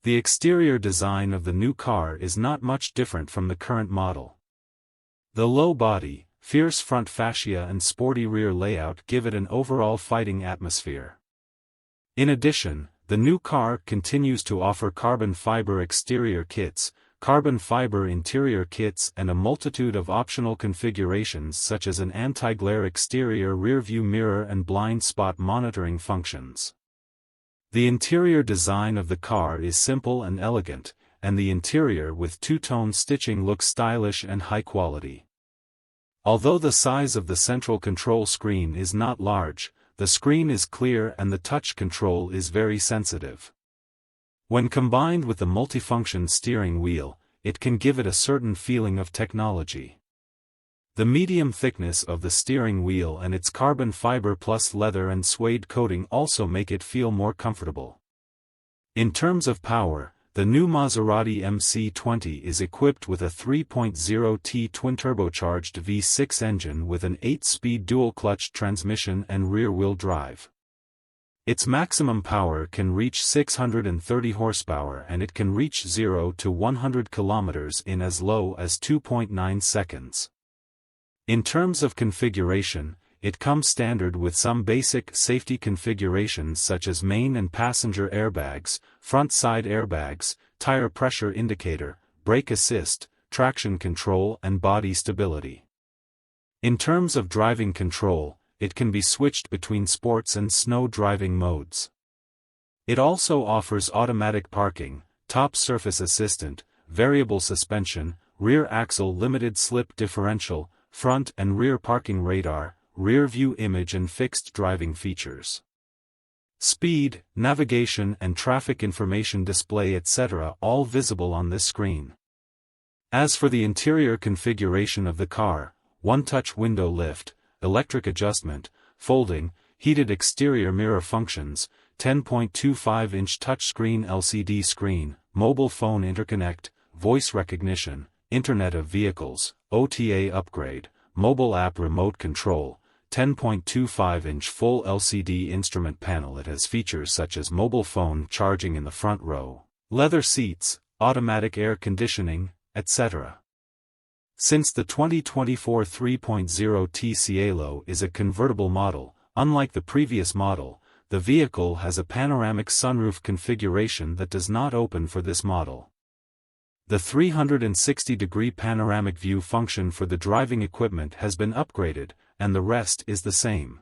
The exterior design of the new car is not much different from the current model. The low body, fierce front fascia and sporty rear layout give it an overall fighting atmosphere. In addition, the new car continues to offer carbon fiber exterior kits, carbon fiber interior kits and a multitude of optional configurations such as an anti-glare exterior rearview mirror and blind spot monitoring functions. The interior design of the car is simple and elegant, and the interior with two-tone stitching looks stylish and high quality. Although the size of the central control screen is not large, the screen is clear and the touch control is very sensitive. When combined with the multifunction steering wheel, it can give it a certain feeling of technology. The medium thickness of the steering wheel and its carbon fiber plus leather and suede coating also make it feel more comfortable. In terms of power, the new Maserati MC20 is equipped with a 3.0T twin-turbocharged V6 engine with an 8-speed dual-clutch transmission and rear-wheel drive. Its maximum power can reach 630 horsepower and it can reach 0 to 100 km in as low as 2.9 seconds. In terms of configuration, it comes standard with some basic safety configurations such as main and passenger airbags, front side airbags, tire pressure indicator, brake assist, traction control and body stability. In terms of driving control, it can be switched between sports and snow driving modes. It also offers automatic parking, top surface assistant, variable suspension, rear axle limited slip differential, front and rear parking radar, rear view image and fixed driving features. Speed, navigation and traffic information display etc. all visible on this screen. As for the interior configuration of the car, one-touch window lift, electric adjustment, folding, heated exterior mirror functions, 10.25-inch touchscreen LCD screen, mobile phone interconnect, voice recognition, Internet of Vehicles, OTA upgrade, mobile app remote control, 10.25-inch full LCD instrument panel. It has features such as mobile phone charging in the front row, leather seats, automatic air conditioning, etc. Since the 2024 3.0T Cielo is a convertible model, unlike the previous model, the vehicle has a panoramic sunroof configuration that does not open for this model. The 360-degree panoramic view function for the driving equipment has been upgraded, and the rest is the same.